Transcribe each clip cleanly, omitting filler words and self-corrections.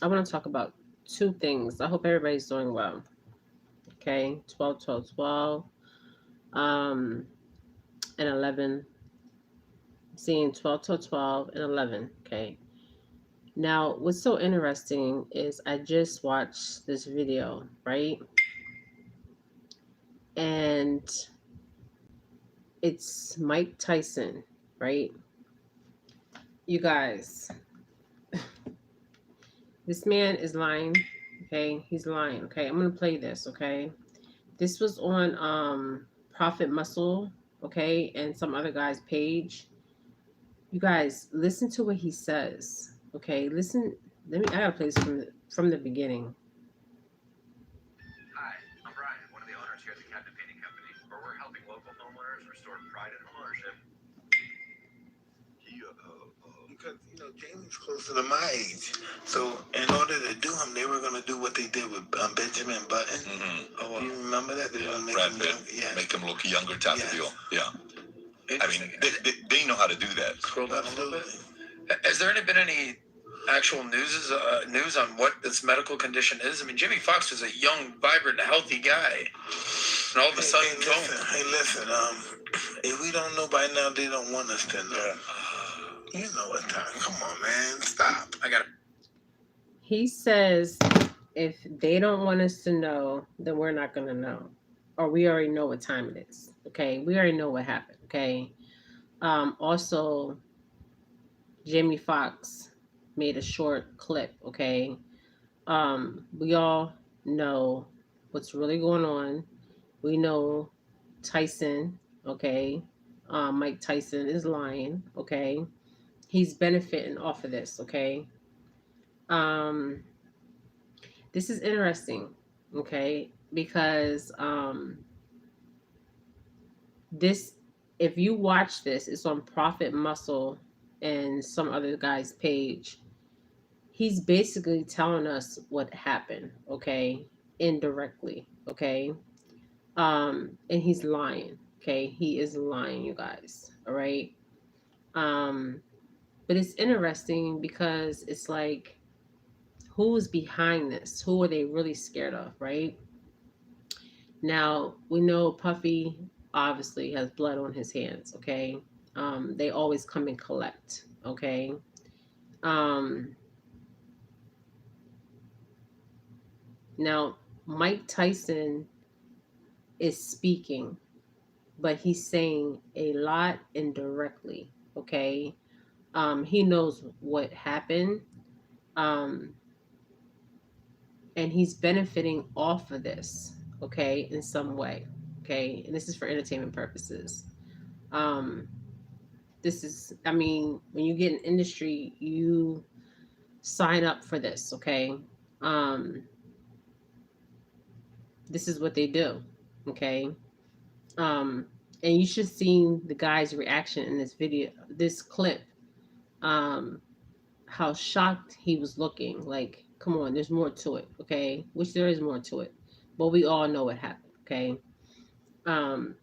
I want to talk about two things. I hope everybody's doing well. Okay, 12, 12, 12, and 11. Seeing 12, 12, 12, and 11. Okay. Now, what's so interesting is I just watched this video, right? And it's Mike Tyson, right? You guys, this man is lying. Okay, he's lying. Okay, I'm gonna play this. Okay, this was on Profit Muscle. Okay, and some other guy's page. You guys, listen to what he says. Okay, listen. Let me. I gotta play this from the beginning. Hi, I'm Brian, one of the owners here at the Cabinet Painting Company, where we're helping local homeowners restore pride in homeownership. Because Jamie's closer to my age, so in order to do him, they were gonna do what they did with Benjamin Button. Oh, you remember that? They were gonna make him make him look younger, type of deal. Yeah. I mean, they know how to do that. Scroll down a little bit. Has there been any actual news on what this medical condition is? I mean, Jimmy Fox was a young, vibrant, healthy guy, and all of a sudden, listen. If we don't know by now, they don't want us to know. Yeah. You know what time? Come on, man, stop. I got it. He says, if they don't want us to know, then we're not gonna know, or we already know what time it is. Okay, we already know what happened. Okay. Also, Jamie Foxx made a short clip, okay? We all know what's really going on. We know Tyson, okay? Mike Tyson is lying, okay? He's benefiting off of this, okay? Um, this is interesting, okay? Because this, if you watch this, it's on Profit Muscle and some other guy's page. He's basically telling us what happened, okay, indirectly, okay. And he's lying, okay. He is lying, you guys, all right. um but it's interesting because it's like, who's behind this? Who are they really scared of, right? Now we know Puffy obviously has blood on his hands, okay. They always come and collect, okay. um Now, Mike Tyson is speaking, but he's saying a lot indirectly. Okay. He knows what happened. Um, and he's benefiting off of this, okay, in some way. Okay. And this is for entertainment purposes. Um, this is, I mean, when you get in industry, you sign up for this, okay? Um, this is what they do, okay? Um, and you should see the guy's reaction in this video, this clip. Um, how shocked he was looking. Like, come on, there's more to it, okay? Which there is more to it, but we all know what happened, okay? Um,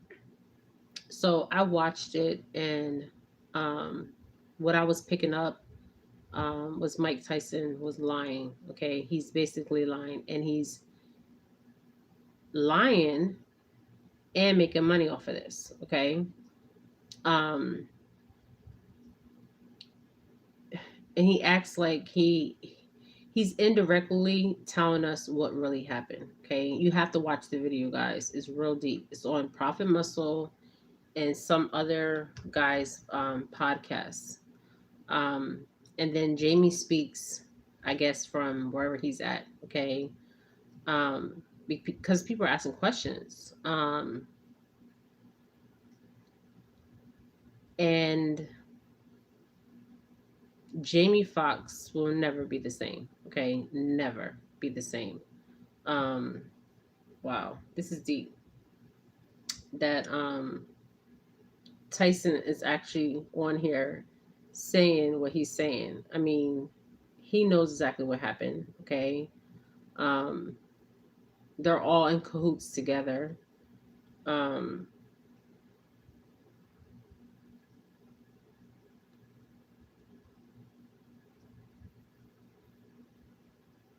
so I watched it, and um, what I was picking up was Mike Tyson was lying. Okay, he's basically lying, and he's lying and making money off of this. Okay, um, and he acts like he's indirectly telling us what really happened. Okay, you have to watch the video, guys. It's real deep. It's on Profit Muscle and some other guys' podcasts. Um, and then Jamie speaks, I guess, from wherever he's at. Okay, because people are asking questions. And Jamie Foxx will never be the same. Okay, never be the same. Um, wow, this is deep. That Tyson is actually on here saying what he's saying. I mean, he knows exactly what happened. Okay, um, they're all in cahoots together. Um,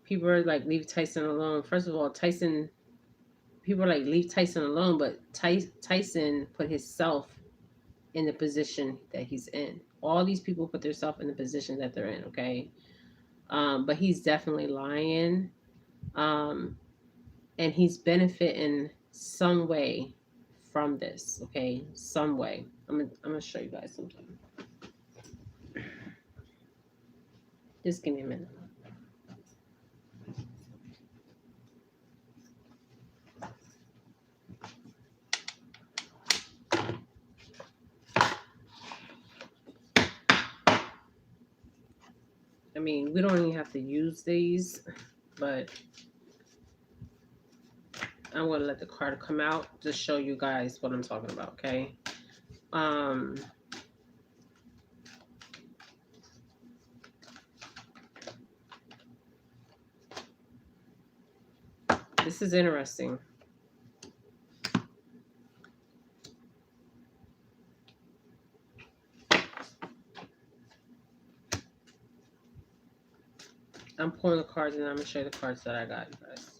people are like, leave Tyson alone. First of all, Tyson, people are like, leave Tyson alone, but Tyson put himself in the position that he's in. All these people put themselves in the position that they're in, okay? But he's definitely lying. Um, and he's benefiting some way from this, okay? Some way. I'm gonna show you guys something. Just give me a minute. I mean, we don't even have to use these, but I'm going to let the card come out to show you guys what I'm talking about, okay? This is interesting. I'm pulling the cards and I'm going to show you the cards that I got, you guys.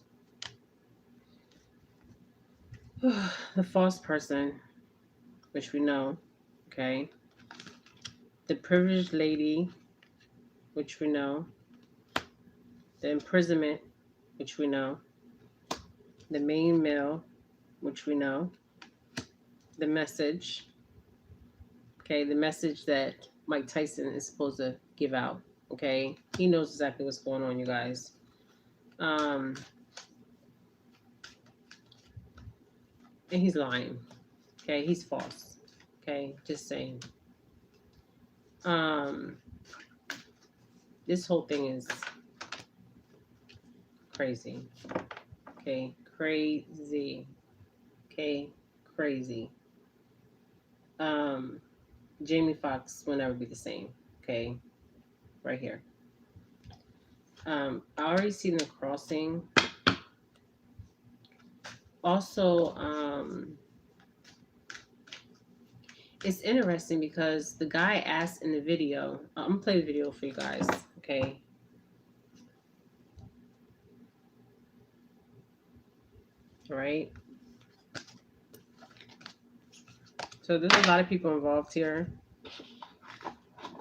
The false person, which we know, okay? The privileged lady, which we know. The imprisonment, which we know. The main male, which we know. The message, okay? The message that Mike Tyson is supposed to give out, okay? He knows exactly what's going on, you guys. And he's lying, okay? He's false, okay? Just saying. This whole thing is crazy, okay? Crazy, okay? Crazy. Jamie Foxx will never be the same, okay? Right here. I already seen the crossing. Also, it's interesting because the guy asked in the video, I'm gonna play the video for you guys, okay? All right. So there's a lot of people involved here.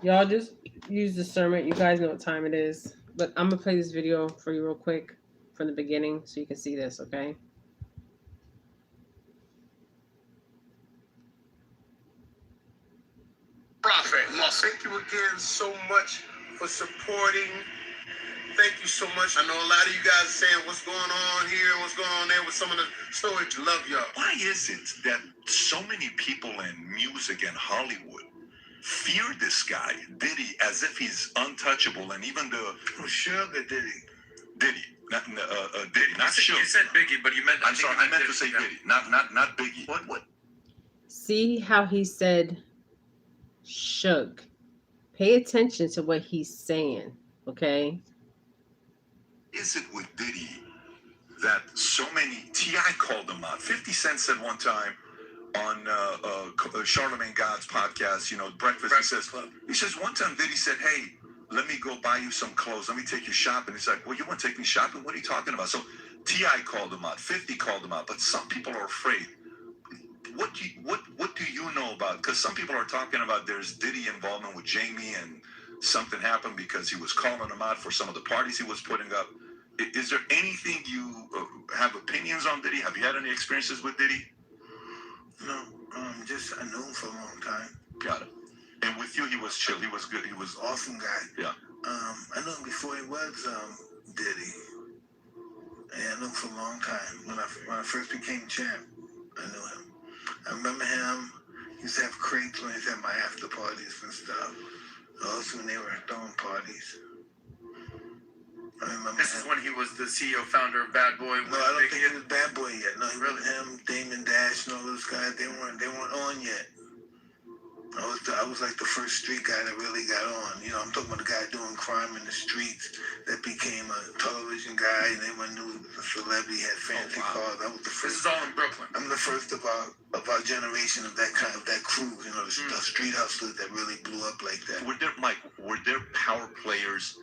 Y'all just use discernment. You guys know what time it is. But I'm gonna play this video for you real quick from the beginning so you can see this, okay? Prophet, thank you again so much for supporting. Thank you so much. I know a lot of you guys are saying what's going on here and what's going on there with some of the stories. Love y'all. Why is it that so many people in music and Hollywood fear this guy, Diddy, as if he's untouchable, and even the Sugar Diddy. Diddy, not Diddy, not Sugar. You said Biggie, but you meant. I'm sorry, I meant to say Diddy, not Biggie. What? See how he said Suge. Pay attention to what he's saying, okay? Is it with Diddy that so many, T.I. called him out. 50 Cent said one time on Charlamagne God's podcast, Breakfast Club. He says one time Diddy said, hey, let me go buy you some clothes. Let me take you shopping. He's like, well, you want to take me shopping? What are you talking about? So T.I. called him out. 50 called him out. But some people are afraid. What do you know about? Because some people are talking about there's Diddy involvement with Jamie and something happened because he was calling him out for some of the parties he was putting up. Is there anything you have opinions on Diddy? Have you had any experiences with Diddy? No, just I knew him for a long time. Got it. And with you, he was chill. He was good. He was Awesome guy. Yeah. I knew him before he was Diddy. And I knew him for a long time. When I first became champ, I knew him. I remember him. He used to have crates when he was at my after parties and stuff. Also when they were throwing parties. I remember This him. is when he was the CEO, founder of Bad Boy. No, I don't think he was Bad Boy yet. No, he Really? wasn't him, Damon Dash, and all those guys. They weren't on yet. I was like the first street guy that really got on. I'm talking about the guy doing crime in the streets that became a television guy, and everyone knew he was a celebrity, had fancy cars. I was the first. This is all in Brooklyn. I'm the first of our generation of that crew. The street hustlers that really blew up like that. Were there power players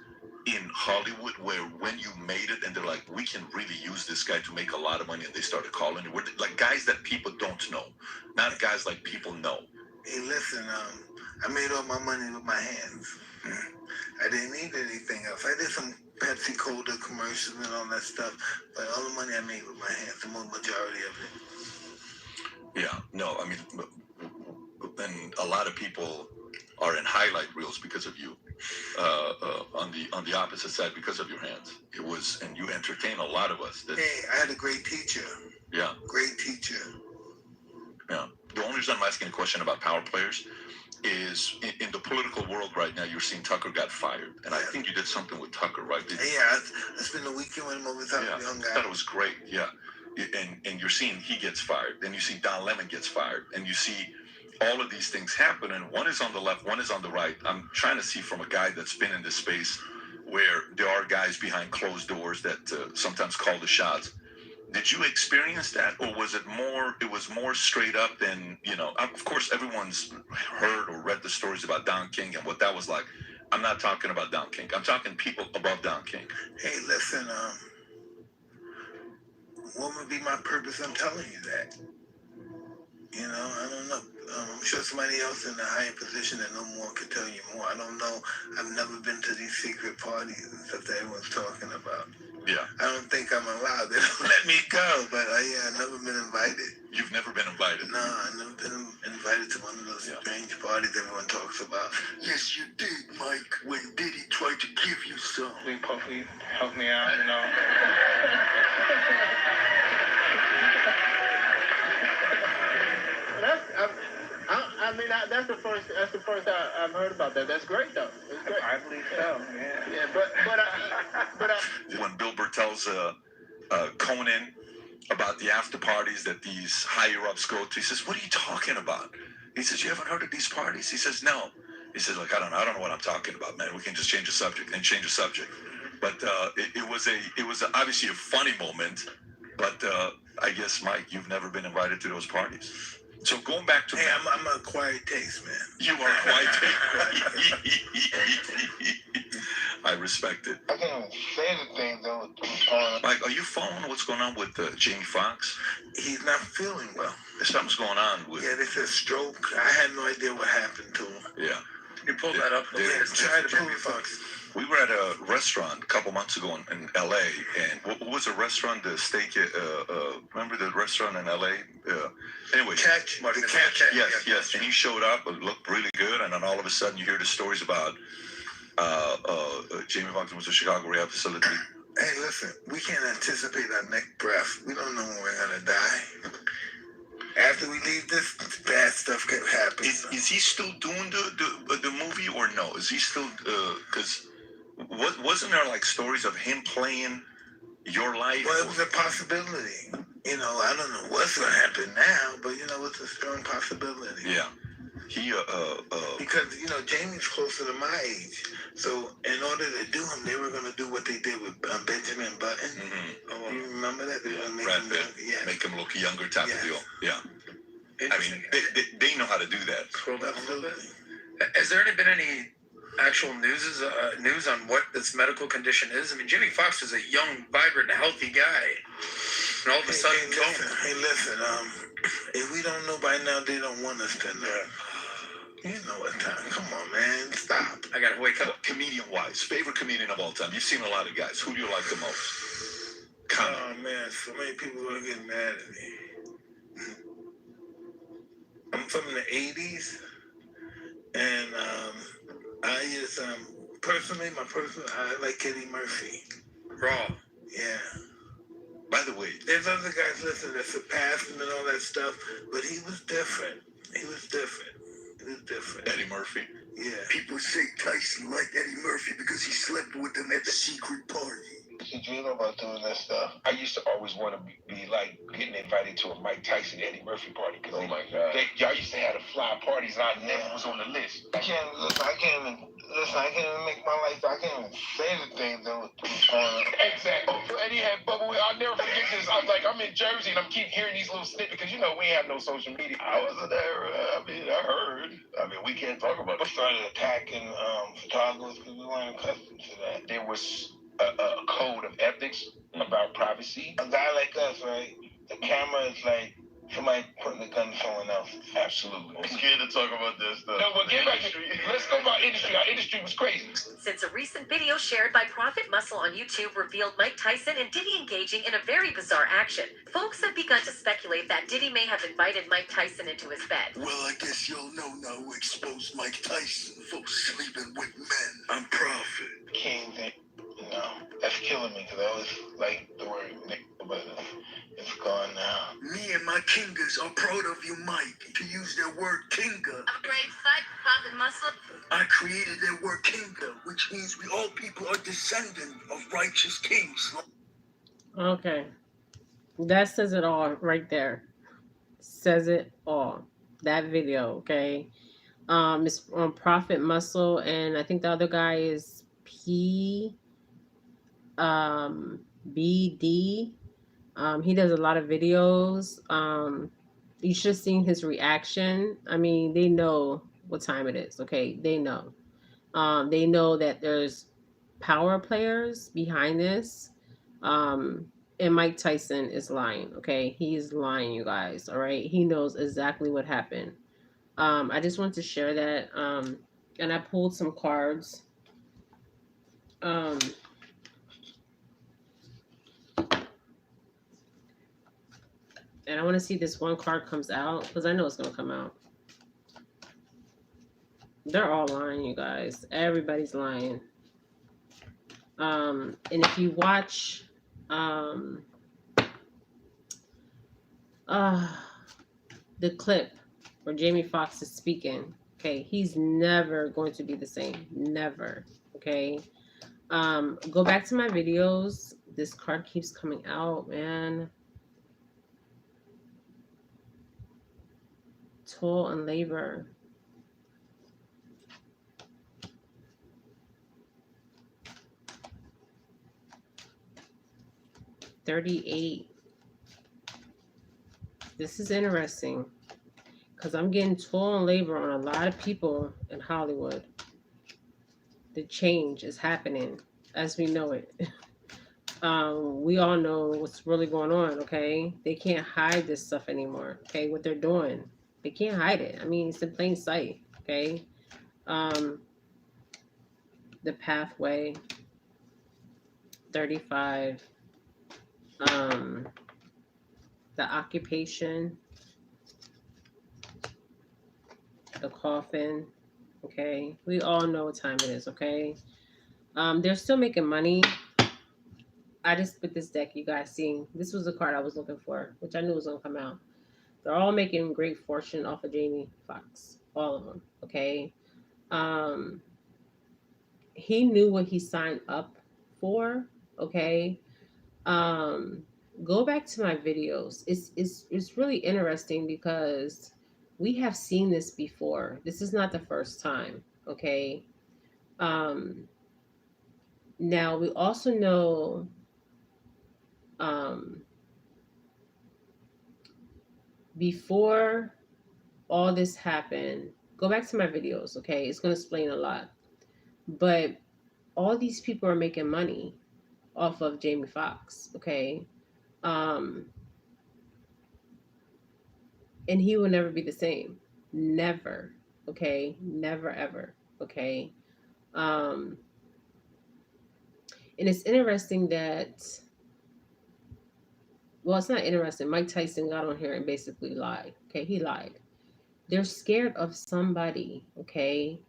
in Hollywood where when you made it and they're like, we can really use this guy to make a lot of money, and they started calling it? We're like guys that people don't know, not guys like people know. Hey, listen, I made all my money with my hands. I didn't need anything else. I did some Pepsi Cola commercials and all that stuff, but all the money I made with my hands, the majority of it. Yeah, no, I mean, and a lot of people are in highlight reels because of you. On the opposite side, because of your hands, it was, and you entertain a lot of us. Hey, I had a great teacher. Yeah, great teacher. Yeah. The only reason I'm asking a question about power players is in the political world right now, you're seeing Tucker got fired, and I think you did something with Tucker, right? Yeah, I spent the weekend with him over time. Yeah, Young guy. I thought it was great. Yeah, and you're seeing he gets fired, then you see Don Lemon gets fired, and you see all of these things happen, and one is on the left, one is on the right. I'm trying to see from a guy that's been in this space where there are guys behind closed doors that sometimes call the shots. Did you experience that, or was it more? It was more straight up than, you know. Of course, everyone's heard or read the stories about Don King and what that was like. I'm not talking about Don King. I'm talking people above Don King. Hey, listen. What would be my purpose? I'm telling you that. You know, I don't know. I'm sure somebody else in a higher position that know more could tell you more. I don't know. I've never been to these secret parties and stuff that everyone's talking about. Yeah. I don't think I'm allowed. They don't let me go. But yeah, I've never been invited. You've never been invited? No, I've never been invited to one of those strange parties everyone talks about. Yes, you did, Mike, when Diddy tried to give you some. Big Puffy helped me out, you know. That's the first I've heard about that. That's great, though. That's great. I believe so. Yeah. But when Bill Burr tells Conan about the after parties that these higher ups go to, he says, "What are you talking about?" He says, "You haven't heard of these parties?" He says, "No." He says, "Like, I don't know what I'm talking about, man. We can just change the subject." But it was obviously a funny moment. But I guess, Mike, you've never been invited to those parties. So going back to I'm a quiet taste, man. You are a quiet taste. I respect it. I can't even say anything though. Mike, are you following what's going on with Jamie Foxx? He's not feeling well. There's something's going on with. Yeah, they said stroke. I had no idea what happened to him. Yeah. You pulled that up. Yeah, try to Jamie Foxx. We were at a restaurant a couple months ago in L.A. and what was the restaurant? The steak. Remember the restaurant in L.A. Anyway. Catch. The Catch. Yes. And he showed up. It looked really good. And then all of a sudden, you hear the stories about Jamie Foxx was a Chicago rehab facility. Hey, listen. We can't anticipate our next breath. We don't know when we're gonna die. After we leave this, bad stuff could happen. Is he still doing the movie or no? Is he still because wasn't there like stories of him playing your life? Well, it was a possibility. You know, I don't know what's gonna happen now, but you know, it's a strong possibility. Yeah. He because you know Jamie's closer to my age, so in order to do him, they were gonna do what they did with Benjamin Button. Mm-hmm. Do you remember that? They were gonna make him look younger type of deal. Yeah. I mean, they know how to do that. Absolutely. Has there been any actual news on what this medical condition is? I mean, Jamie Foxx was a young, vibrant, healthy guy, and all of a sudden, listen. If we don't know by now, they don't want us to know. You know what time? Come on, man, stop. I gotta wake up. Comedian-wise, favorite comedian of all time. You've seen a lot of guys. Who do you like the most? Oh man, so many people are getting mad at me. I'm from the '80s, and I just personally, I like Eddie Murphy. Raw. Yeah. By the way, there's other guys listening that surpassed him and all that stuff, but he was different. Eddie Murphy. Yeah. People say Tyson liked Eddie Murphy because he slept with them at the secret party. You dream about doing that stuff. I used to always want to be like getting invited to a Mike Tyson, Eddie Murphy party. Cause y'all used to have the fly parties and I never was on the list. I can't even make my life. I can't even say the things that was going on. Exactly. And he had bubble. I'll never forget pictures. I'm like, I'm in Jersey and I'm keep hearing these little snippets because, you know, we have no social media. I wasn't there. I mean, I heard. I mean, we can't talk about it. We started attacking photographers because we weren't accustomed to that. There was a code of ethics about privacy. A guy like us, right? The camera is like somebody putting the gun to someone else. Absolutely. I'm scared to talk about this stuff. No, but get back. Let's go about industry. Our industry was crazy. Since a recent video shared by Prophet Muscle on YouTube revealed Mike Tyson and Diddy engaging in a very bizarre action, folks have begun to speculate that Diddy may have invited Mike Tyson into his bed. Well, I guess y'all know now who exposed Mike Tyson for sleeping with men. I'm Prophet. King thing, you know, that's killing me because I always like the word nigga, but it's gone now. Me and my kingers are proud of you, Mike, to use their word kinga. A great fight, Prophet Muscle. I created their word kinga, which means we all people are descendant of righteous kings. Okay. That says it all right there. Says it all. That video, okay? It's on Prophet Muscle, and I think the other guy is BD. He does a lot of videos. You should have seen his reaction. I mean, they know what time it is, okay? They know. They know that there's power players behind this. And Mike Tyson is lying, okay? He's lying, you guys, all right? He knows exactly what happened. I just wanted to share that. And I pulled some cards. And I want to see this one card comes out because I know it's going to come out. They're all lying, you guys. Everybody's lying. And if you watch the clip where Jamie Foxx is speaking, okay, he's never going to be the same. Never. Okay. Go back to my videos. This card keeps coming out, man. Toil and labor. $38. This is interesting because I'm getting toil and labor on a lot of people in Hollywood. The change is happening as we know it. We all know what's really going on, okay? They can't hide this stuff anymore, okay? What they're doing. They can't hide it. I mean, it's in plain sight, okay? The pathway, 35. The occupation, the coffin, okay? We all know what time it is, okay? They're still making money. I just put this deck, you guys seeing. This was the card I was looking for, which I knew was going to come out. They're all making great fortune off of Jamie Foxx. All of them, okay? He knew what he signed up for, okay? Go back to my videos. It's really interesting because we have seen this before. This is not the first time, okay? Now we also know before all this happened, go back to my videos, okay? It's going to explain a lot. But all these people are making money off of Jamie Foxx, okay? And he will never be the same. Never, okay? Never, ever, okay? And it's interesting that, well, it's not interesting. Mike Tyson got on here and basically lied, okay? He lied. They're scared of somebody, okay?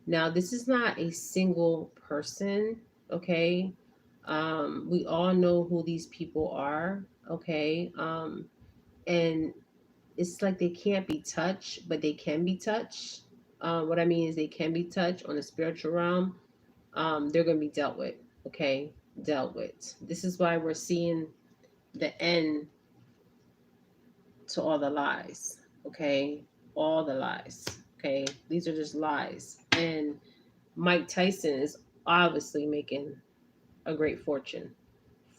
Now, this is not a single person, okay? We all know who these people are, okay? And it's like they can't be touched, but they can be touched. What I mean is they can be touched on the spiritual realm. They're going to be dealt with, okay? Dealt with. This is why we're seeing the end to all the lies, okay? All the lies, okay? These are just lies. And Mike Tyson is obviously making a great fortune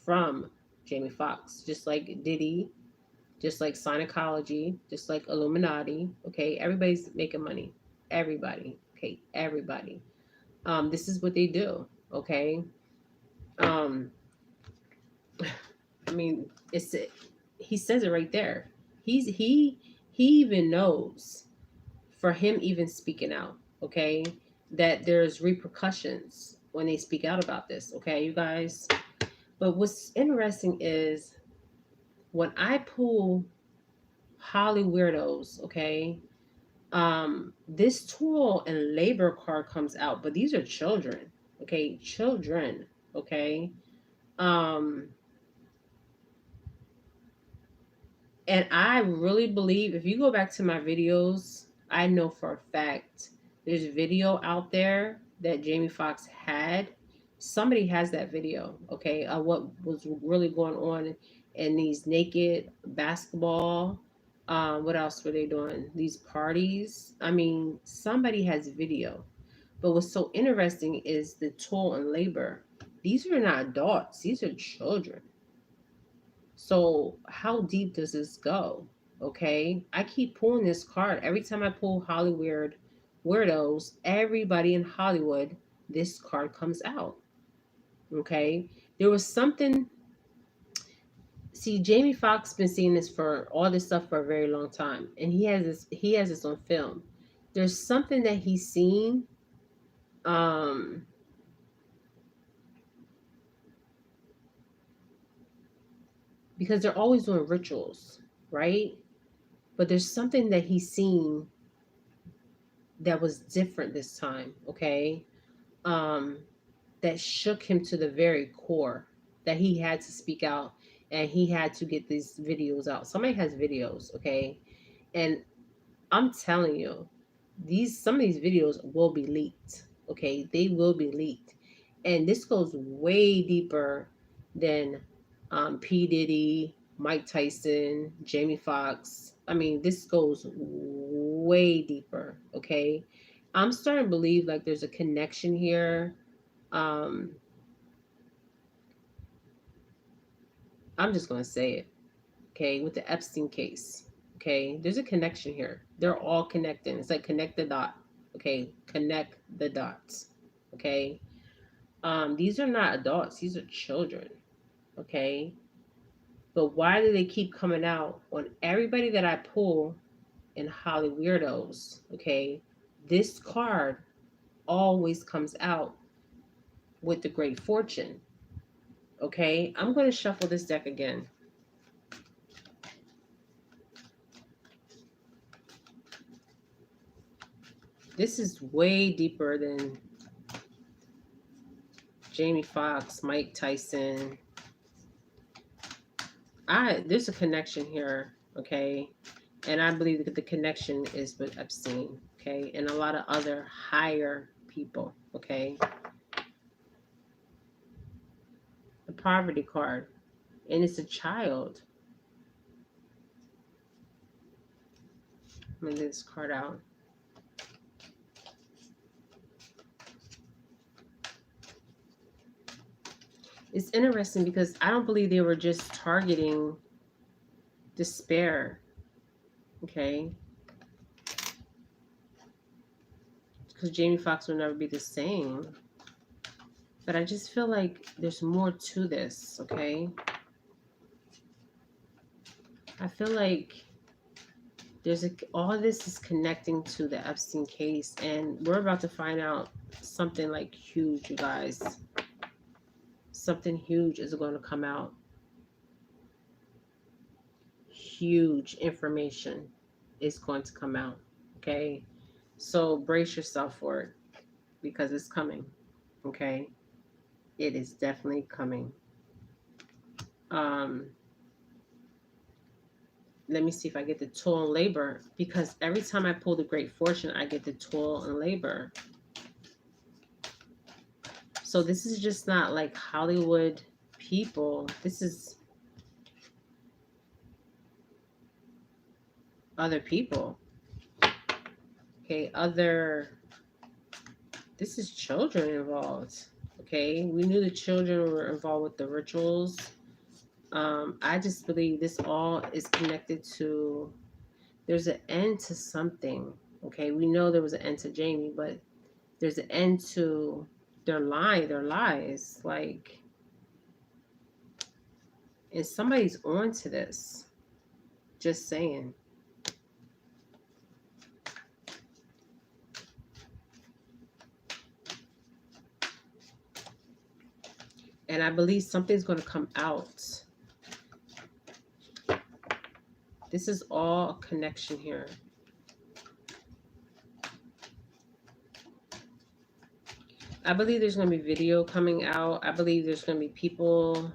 from Jamie Foxx, just like Diddy, just like Scientology, just like Illuminati. Okay, everybody's making money. Everybody. Okay, everybody. This is what they do. Okay. I mean, he says it right there. He even knows, for him even speaking out, okay, that there's repercussions when they speak out about this, okay, you guys. But what's interesting is when I pull Holly weirdos, okay, this tool and labor card comes out, but these are children, okay, children, okay. And I really believe, if you go back to my videos, I know for a fact there's video out there that Jamie Foxx had. Somebody has that video, okay, of what was really going on in these naked basketball. What else were they doing? These parties. I mean, somebody has video. But what's so interesting is the toll and labor. These are not adults, these are children. So how deep does this go? Okay. I keep pulling this card. Every time I pull Hollywood weirdos, everybody in Hollywood, this card comes out. Okay. There was something. See, Jamie Foxx been seeing this for all this stuff for a very long time. And he has this on film. There's something that he's seen. Because they're always doing rituals, right? But there's something that he's seen that was different this time, okay? That shook him to the very core, that he had to speak out and he had to get these videos out. Somebody has videos, okay? And I'm telling you, some of these videos will be leaked, okay? They will be leaked. And this goes way deeper than P. Diddy, Mike Tyson, Jamie Foxx. I mean, this goes way deeper, okay? I'm starting to believe like there's a connection here. I'm just going to say it, okay, with the Epstein case, okay? There's a connection here. They're all connecting. It's like connect the dot, okay? Connect the dots, okay? These are not adults. These are children, okay? But why do they keep coming out on everybody that I pull in Holly Weirdos, okay? This card always comes out with the Great Fortune, okay? I'm going to shuffle this deck again. This is way deeper than Jamie Foxx, Mike Tyson. There's a connection here, okay? And I believe that the connection is with Epstein, okay? And a lot of other higher people, okay? The poverty card. And it's a child. I'm going to get this card out. It's interesting because I don't believe they were just targeting despair, okay? Because Jamie Foxx will never be the same. But I just feel like there's more to this, okay? I feel like all this is connecting to the Epstein case, and we're about to find out something like huge, you guys. Something huge is going to come out. Huge information is going to come out, okay? So brace yourself for it because it's coming, okay? It is definitely coming. Let me see if I get the toil and labor, because every time I pull the Great Fortune, I get the toil and labor. So this is just not like Hollywood people. This is other people. Okay, this is children involved. Okay, we knew the children were involved with the rituals. I just believe this all is connected to, there's an end to something. Okay, we know there was an end to Jamie, but there's an end to their lies. Like, and somebody's on to this. Just saying. And I believe something's going to come out. This is all a connection here. I believe there's going to be video coming out. I believe there's going to be people.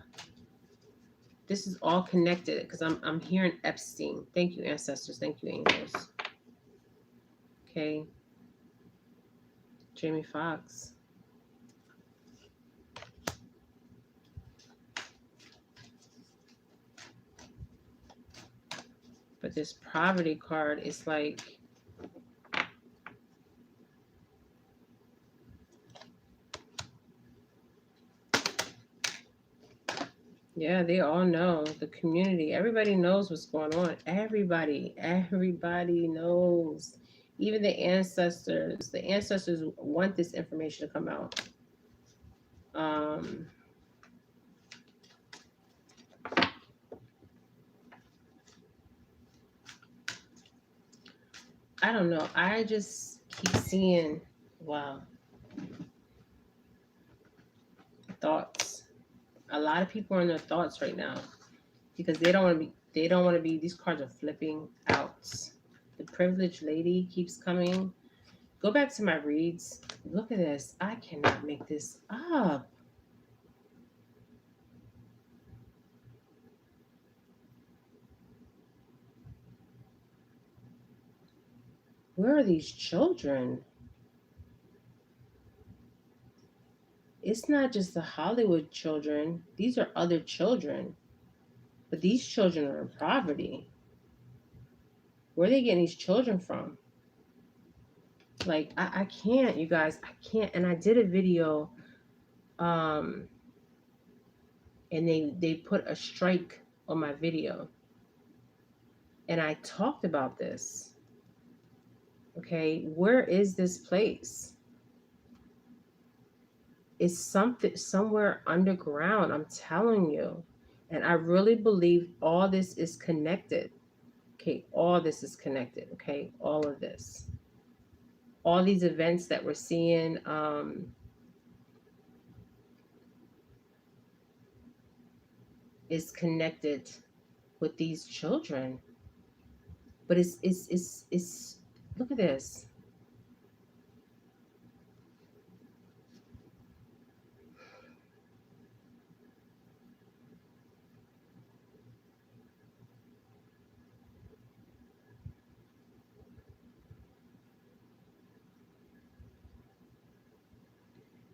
This is all connected because I'm hearing Epstein. Thank you, ancestors. Thank you, angels. Okay. Jamie Foxx. But this poverty card is like, yeah, they all know. The community, everybody knows what's going on. Everybody knows. Even the ancestors. The ancestors want this information to come out. I don't know. I just keep seeing, wow, thoughts. A lot of people are in their thoughts right now because they don't want to be, these cards are flipping out. The privileged lady keeps coming. Go back to my reads. Look at this. I cannot make this up. Where are these children? It's not just the Hollywood children. These are other children. But these children are in poverty. Where are they getting these children from? Like, I can't, you guys. I can't. And I did a video, and they put a strike on my video. And I talked about this. Okay, where is this place? It's something somewhere underground, I'm telling you. And I really believe all this is connected. Okay, all this is connected. Okay, all of this. All these events that we're seeing, is connected with these children. But it's look at this.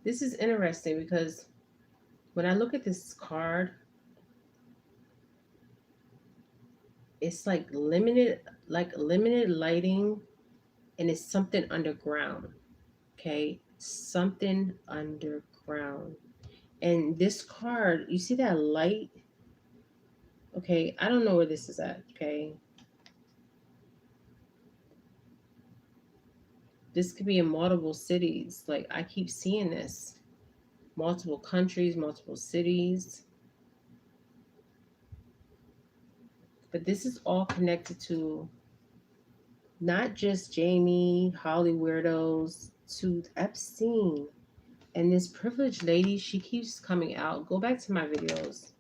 This is interesting because when I look at this card, it's like limited lighting, and it's something underground. Okay, something underground. And this card, you see that light? Okay, I don't know where this is at. Okay, this could be in multiple cities. Like, I keep seeing this. Multiple countries, multiple cities. But this is all connected to not just Jamie, Holly Weirdos, to Epstein. And this privileged lady, she keeps coming out. Go back to my videos.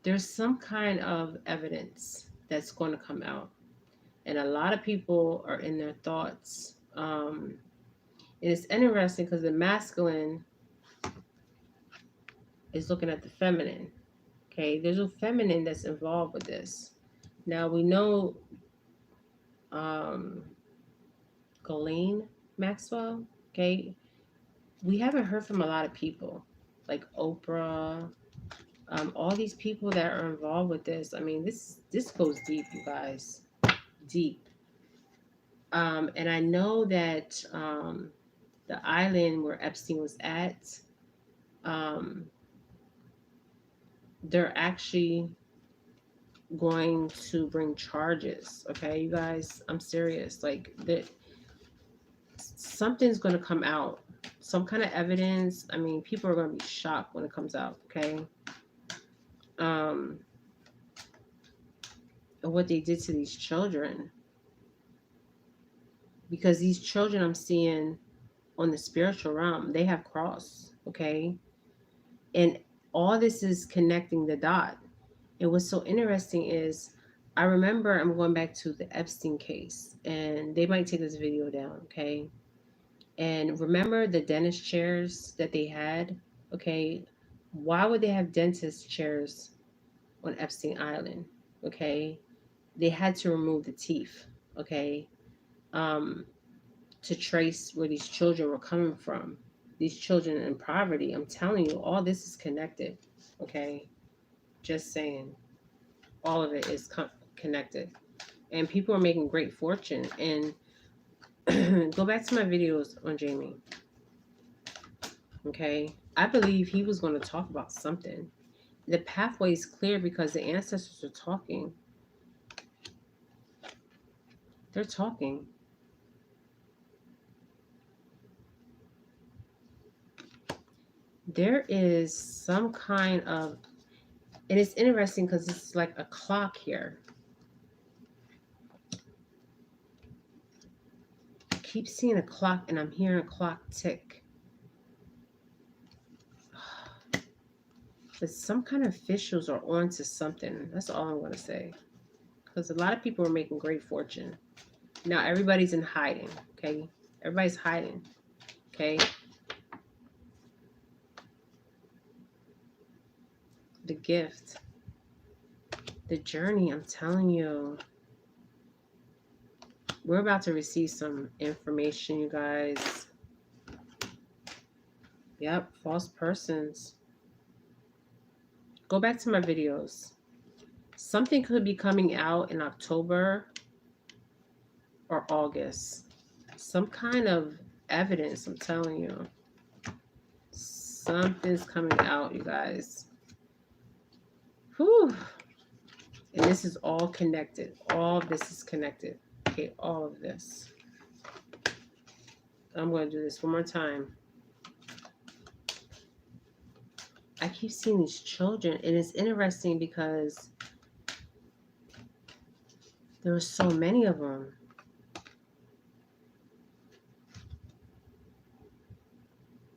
There's some kind of evidence that's going to come out. And a lot of people are in their thoughts. And it's interesting because the masculine is looking at the feminine. Okay, there's a feminine that's involved with this. Now we know Ghislaine Maxwell. Okay, we haven't heard from a lot of people like Oprah. All these people that are involved with this. I mean, this goes deep, you guys, deep. And I know that the island where Epstein was at, they're actually going to bring charges. Okay, you guys, I'm serious. Like that, something's going to come out, some kind of evidence. I mean, people are going to be shocked when it comes out. Okay, what they did to these children, because these children I'm seeing on the spiritual realm, they have crossed. Okay, and all this is connecting the dot. And what's so interesting is, I remember, I'm going back to the Epstein case, and they might take this video down. Okay, and remember the dentist chairs that they had. Okay, why would they have dentist chairs on Epstein Island? Okay, they had to remove the teeth. Okay, um, to trace where these children were coming from. These children in poverty. I'm telling you, all this is connected. Okay, just saying, all of it is connected, and people are making great fortune. And go back to my videos on Jamie. Okay, I believe he was going to talk about something. The pathway is clear because the ancestors are talking. They're talking. There is some kind of, and it's interesting because it's like a clock here. I keep seeing a clock, and I'm hearing a clock tick. But some kind of officials are on to something. That's all I'm going to say. Because a lot of people are making great fortune. Now everybody's in hiding. Okay, everybody's hiding. Okay. The gift, the journey, I'm telling you, we're about to receive some information, you guys. Yep, false persons. Go back to my videos. Something could be coming out in October or August. Some kind of evidence, I'm telling you. Something's coming out, you guys. Whew. And this is all connected. All of this is connected. Okay, all of this. I'm going to do this one more time. I keep seeing these children, and it's interesting because there are so many of them.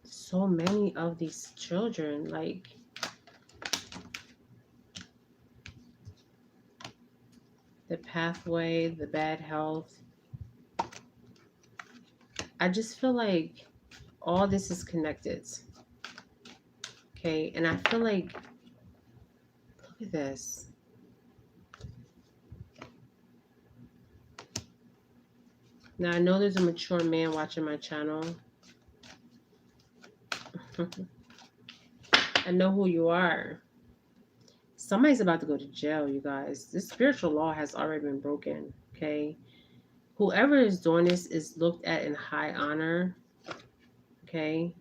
So many of these children, like, the pathway, the bad health. I just feel like all this is connected. Okay, and I feel like, look at this. Now, I know there's a mature man watching my channel. I know who you are. Somebody's about to go to jail, you guys. This spiritual law has already been broken, okay? Whoever is doing this is looked at in high honor, okay?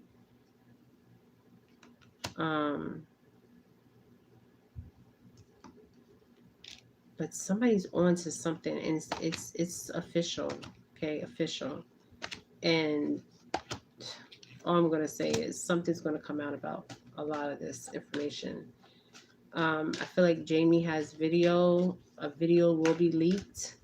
But somebody's on to something, and it's official, okay? Official. And all I'm going to say is something's going to come out about a lot of this information. I feel like Jamie has video. A video will be leaked.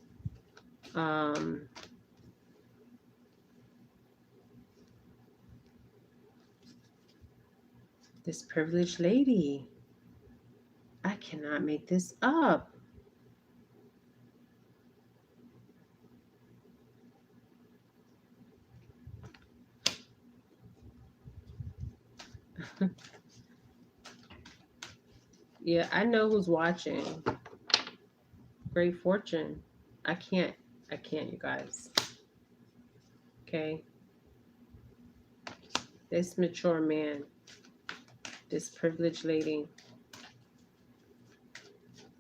This privileged lady. I cannot make this up. Yeah, I know who's watching. Great fortune. I can't, you guys. Okay. This mature man. This privileged lady.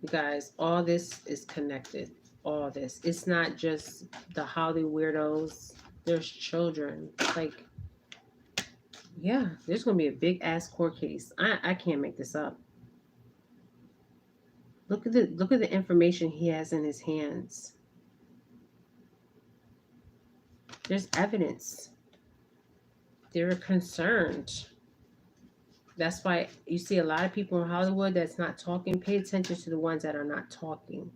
You guys, all this is connected. All this. It's not just the Holly weirdos. There's children. Like, yeah, there's going to be a big ass court case. I can't make this up. Look at the information he has in his hands. There's evidence. They're concerned. That's why you see a lot of people in Hollywood that's not talking. Pay attention to the ones that are not talking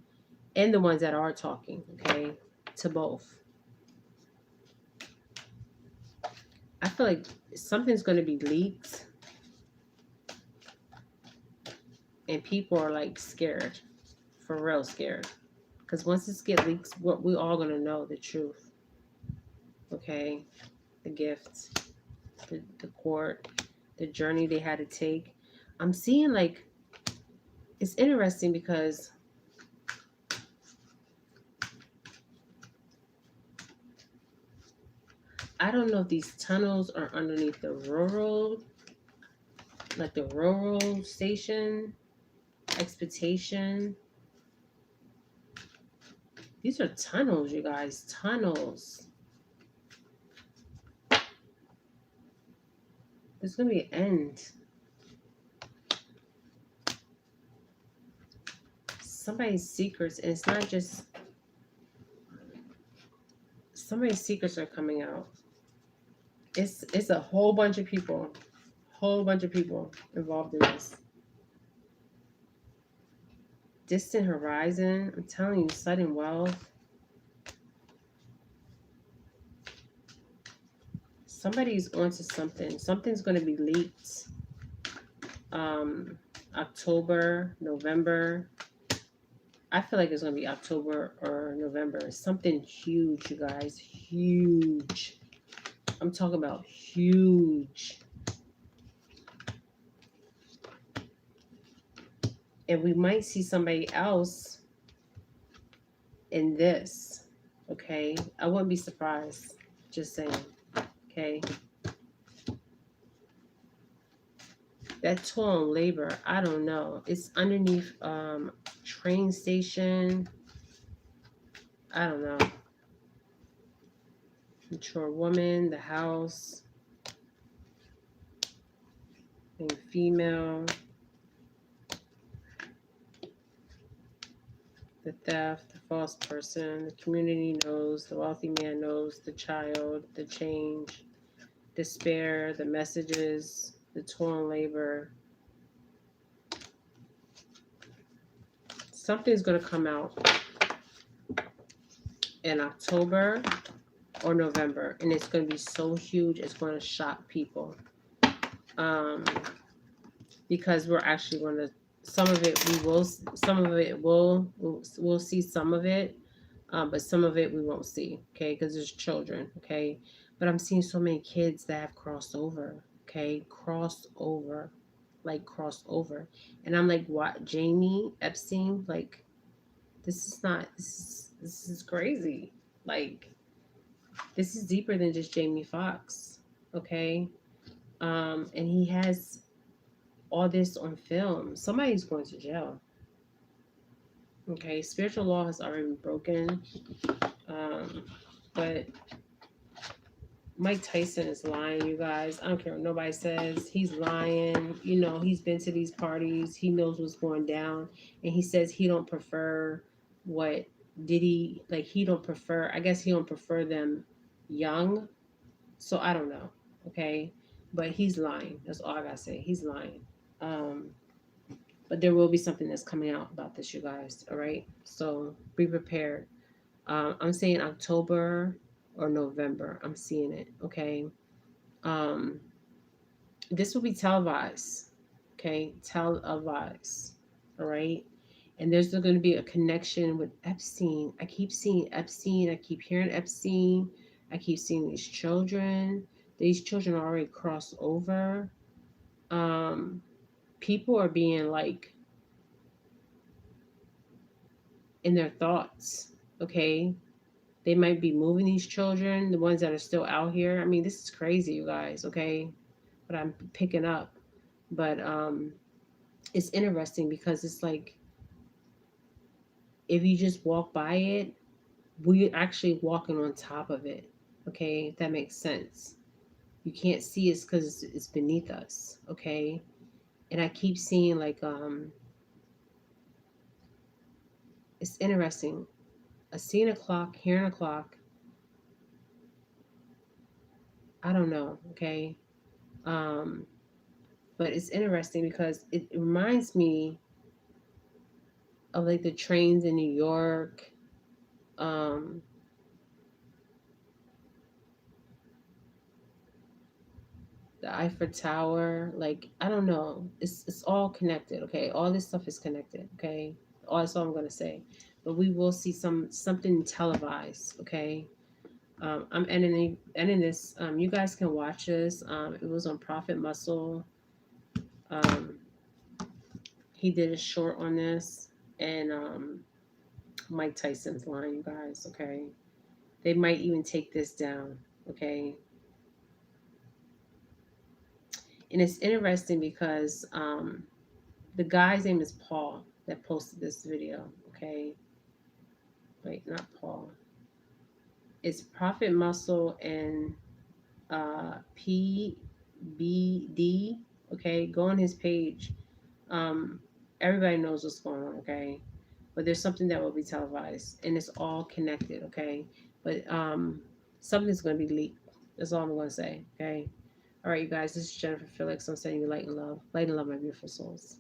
and the ones that are talking, okay? To both. I feel like something's going to be leaked and people are like scared, for real scared. Because once this gets leaked, we're all going to know the truth, okay? The gifts, the court, the journey they had to take. I'm seeing like, it's interesting because I don't know if these tunnels are underneath the railroad, like the railroad station, expectation. These are tunnels, you guys, tunnels. There's going to be an end. Somebody's secrets, and it's not just, somebody's secrets are coming out. It's a whole bunch of people involved in this. Distant horizon, I'm telling you, sudden wealth. Somebody's onto something. Something's going to be leaked. October, November. I feel like it's going to be October or November. Something huge, you guys. Huge. I'm talking about huge. And we might see somebody else in this. Okay? I wouldn't be surprised. Just saying. Okay? That toil and labor, I don't know. It's underneath train station. I don't know. Mature woman, the house, and female, the theft, the false person, the community knows, the wealthy man knows, the child, the change, despair, the messages, the toil and labor. Something's going to come out in October or November, and it's going to be so huge, it's going to shock people. Because we're actually going to, some of it we'll see some of it, but some of it we won't see, okay, because there's children, okay, but I'm seeing so many kids that have crossed over, okay, crossed over, and I'm like, what, Jamie Epstein, like, this is crazy, like, this is deeper than just Jamie Foxx, okay, and he has all this on film. Somebody's going to jail. Okay, spiritual law has already been broken. But Mike Tyson is lying, you guys. I don't care what nobody says. He's lying. You know, he's been to these parties. He knows what's going down. And he says he don't prefer what Diddy, like he don't prefer, I guess he don't prefer them young. So I don't know. Okay. But he's lying. That's all I gotta say. He's lying. But there will be something that's coming out about this, you guys. All right. So be prepared. I'm saying October or November. I'm seeing it. Okay. This will be televised. Okay. Televised. All right. And there's going to be a connection with Epstein. I keep seeing Epstein. I keep hearing Epstein. I keep seeing these children. These children are already crossed over. People are being like in their thoughts, okay? They might be moving these children, the ones that are still out here. I mean, this is crazy, you guys, okay? But I'm picking up. But it's interesting because it's like, if you just walk by it, we're actually walking on top of it, okay? If that makes sense. You can't see it because it's beneath us, okay? And I keep seeing like it's interesting. Seeing a clock, hearing a clock, I don't know, okay? But it's interesting because it reminds me of like the trains in New York. The Eiffel Tower, like I don't know. It's all connected, okay? All this stuff is connected, okay? That's all I'm gonna say. But we will see something televised, okay? I'm ending this. You guys can watch this. It was on Profit Muscle. He did a short on this, and Mike Tyson's line, you guys, okay? They might even take this down, okay? And it's interesting because the guy's name is Paul that posted this video, okay? Wait, not Paul. It's Profit Muscle and PBD, okay? Go on his page. Everybody knows what's going on, okay? But there's something that will be televised, and it's all connected, okay? But something's going to be leaked. That's all I'm going to say, okay? All right, you guys, this is Jennifer Felix. I'm sending you light and love. Light and love, my beautiful souls.